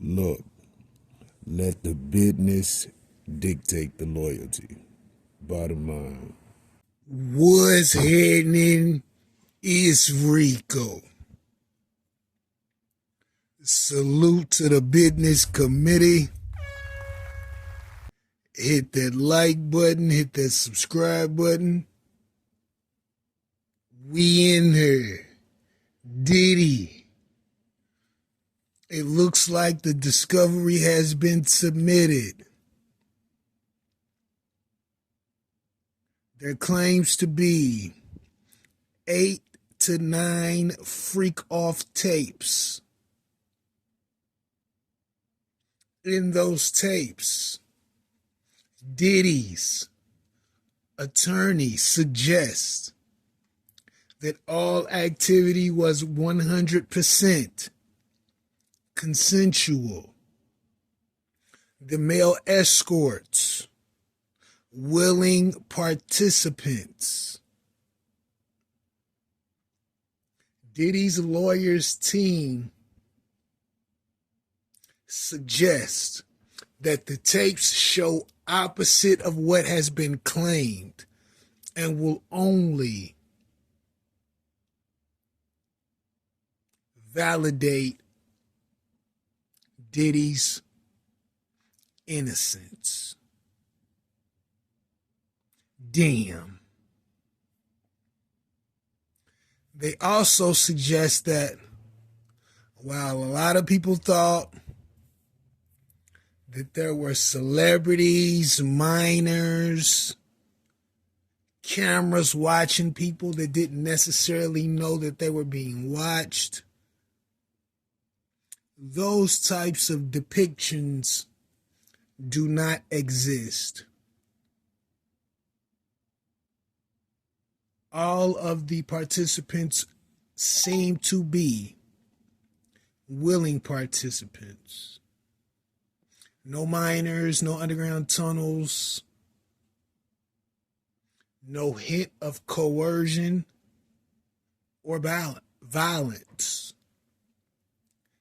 Look, let the business dictate the loyalty. Bottom line. What's happening? It's Rico. Salute to the business committee. Hit that like button, hit that subscribe button. We in here. Diddy. It looks like the discovery has been submitted. There claims to be 8 to 9 freak-off tapes. In those tapes, Diddy's attorney suggests that all activity was 100% consensual. The male escorts, willing participants. Diddy's lawyers team suggests that the tapes show opposite of what has been claimed and will only validate Diddy's innocence. Damn. They also suggest that while a lot of people thought that there were celebrities, minors, cameras watching people that didn't necessarily know that they were being watched, those types of depictions do not exist. All of the participants seem to be willing participants. No minors, no underground tunnels, no hint of coercion or violence.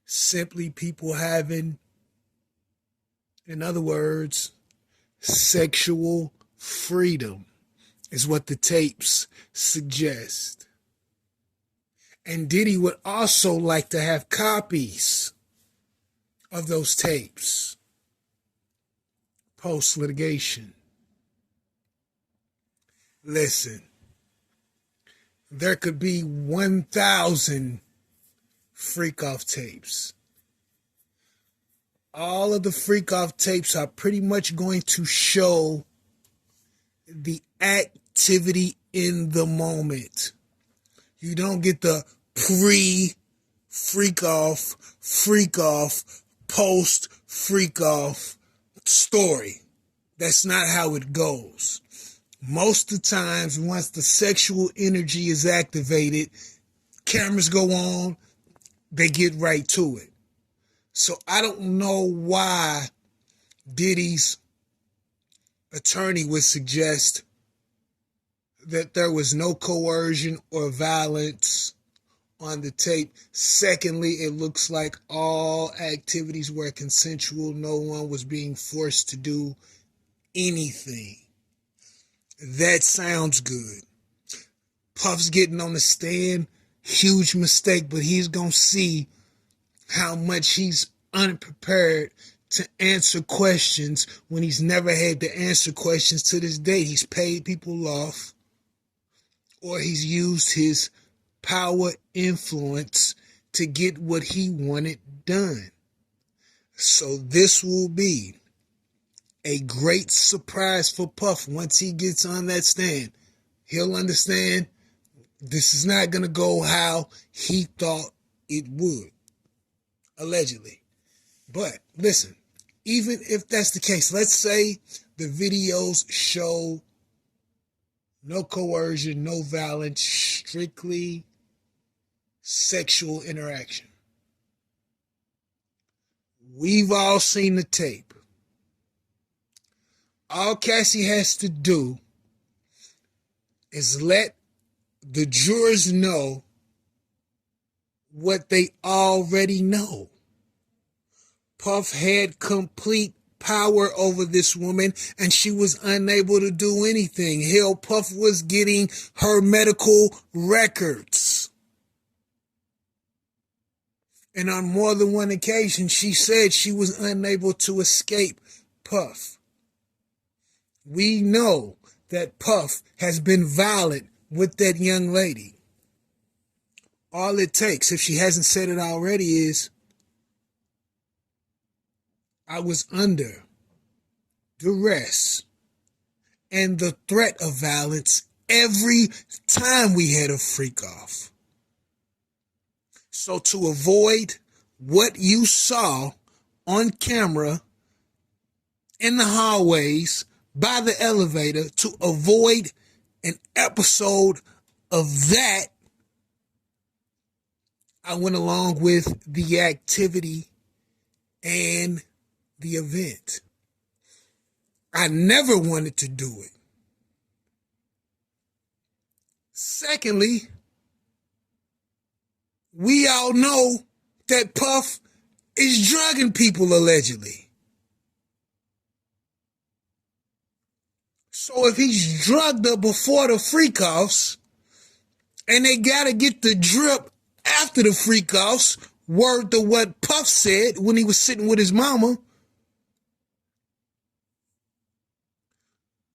Simply people having, in other words, sexual freedom is what the tapes suggest. And Diddy would also like to have copies of those tapes post-litigation. Listen, there could be 1,000 freak-off tapes. All of the freak-off tapes are pretty much going to show the activity in the moment. You don't get the pre-freak-off, freak-off, post-freak-off story. That's not how it goes. Most of the times, once the sexual energy is activated, cameras go on, they get right to it. So I don't know why Diddy's attorney would suggest that there was no coercion or violence on the tape. Secondly, it looks like all activities were consensual. No one was being forced to do anything. That sounds good. Puff's getting on the stand, huge mistake, but he's going to see how much he's unprepared to answer questions when he's never had to answer questions to this day. He's paid people off, or he's used his power influence to get what he wanted done. So this will be a great surprise for Puff once he gets on that stand. He'll understand this is not going to go how he thought it would, allegedly. But listen, even if that's the case, let's say the videos show no coercion, no violence, strictly sexual interaction. We've all seen the tape. All Cassie has to do is let the jurors know what they already know. Puff had complete power over this woman, and she was unable to do anything. Hell, Puff was getting her medical records. And on more than one occasion, she said she was unable to escape Puff. We know that Puff has been violent with that young lady. All it takes, if she hasn't said it already, is, I was under duress and the threat of violence every time we had a freak off. So to avoid what you saw on camera in the hallways, by the elevator, to avoid an episode of that, I went along with the activity and the event. I never wanted to do it. Secondly, we all know that Puff is drugging people allegedly. So if he's drugged her before the freak-offs, and they gotta get the drip after the freak-offs, word to what Puff said when he was sitting with his mama,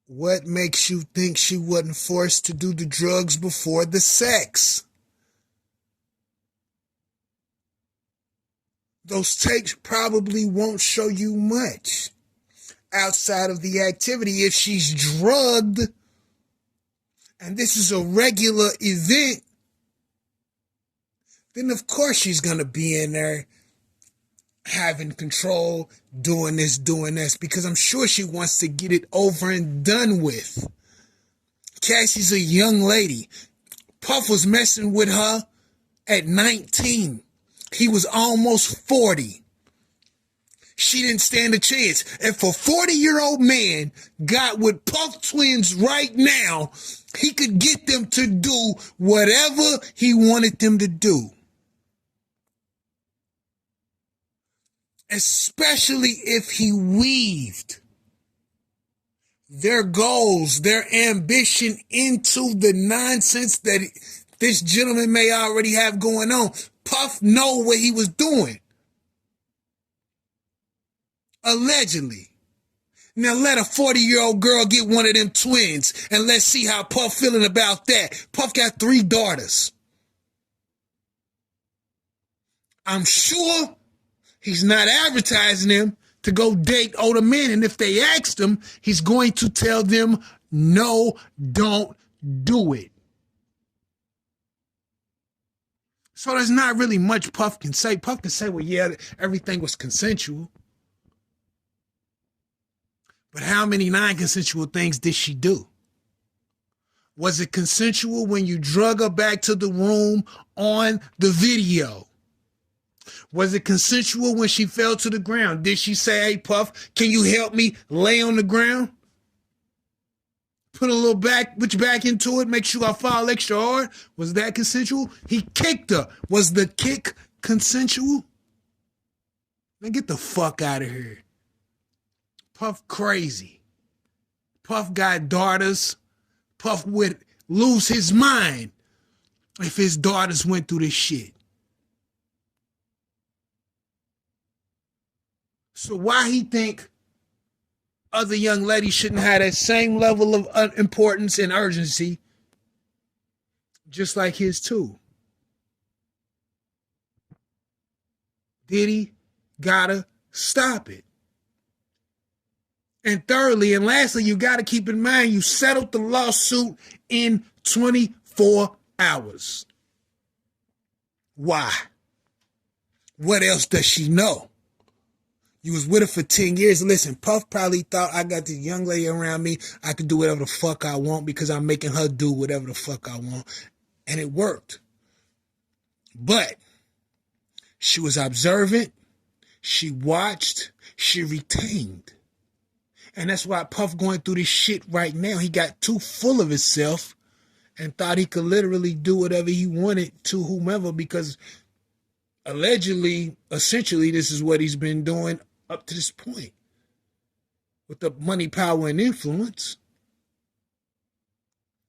what makes you think she wasn't forced to do the drugs before the sex? Those tapes probably won't show you much outside of the activity. If she's drugged and this is a regular event, then of course she's going to be in there having control, doing this, because I'm sure she wants to get it over and done with. Cassie's a young lady. Puff was messing with her at 19. He was almost 40. She didn't stand a chance. If a 40-year-old man got with Puff twins right now, he could get them to do whatever he wanted them to do. Especially if he weaved their goals, their ambition into the nonsense that this gentleman may already have going on. Puff know what he was doing. Allegedly. Now let a 40-year-old girl get one of them twins and let's see how Puff feeling about that. Puff got 3 daughters. I'm sure he's not advertising them to go date older men. And if they asked him, he's going to tell them, no, don't do it. So there's not really much Puff can say. Puff can say, well, yeah, everything was consensual. But how many non-consensual things did she do? Was it consensual when you drug her back to the room on the video? Was it consensual when she fell to the ground? Did she say, hey, Puff, can you help me lay on the ground? Put a little back into it, make sure I fall extra hard. Was that consensual? He kicked her. Was the kick consensual? Man, get the fuck out of here. Puff crazy. Puff got daughters. Puff would lose his mind if his daughters went through this shit. So why he think other young ladies shouldn't have that same level of importance and urgency just like his too? Diddy gotta stop it. And thirdly and lastly, you gotta keep in mind you settled the lawsuit in 24 hours. Why? What else does she know? You was with her for 10 years. Listen, Puff probably thought, I got this young lady around me. I can do whatever the fuck I want because I'm making her do whatever the fuck I want. And it worked. But she was observant. She watched. She retained. And that's why Puff going through this shit right now. He got too full of himself and thought he could literally do whatever he wanted to whomever because allegedly, essentially, this is what he's been doing up to this point with the money, power, and influence.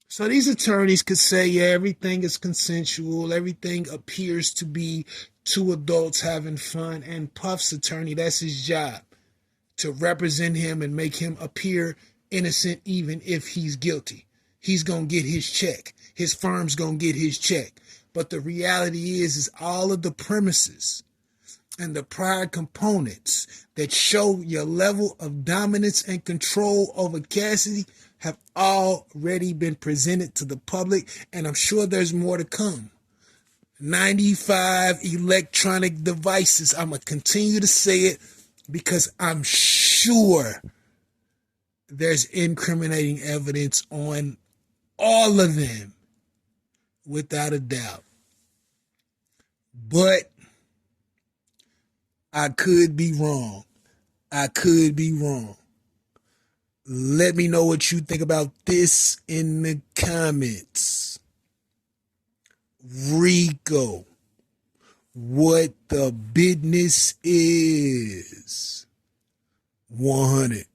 So these attorneys could say, yeah, everything is consensual, everything appears to be two adults having fun, and Puff's attorney, that's his job, to represent him and make him appear innocent even if he's guilty. He's going to get his check. His firm's going to get his check. But the reality is all of the premises and the prior components that show your level of dominance and control over Cassidy have already been presented to the public, and I'm sure there's more to come. 95 electronic devices. I'm going to continue to say it because I'm sure there's incriminating evidence on all of them, without a doubt. But I could be wrong. I could be wrong. Let me know what you think about this in the comments. Rico, what the business is. 100.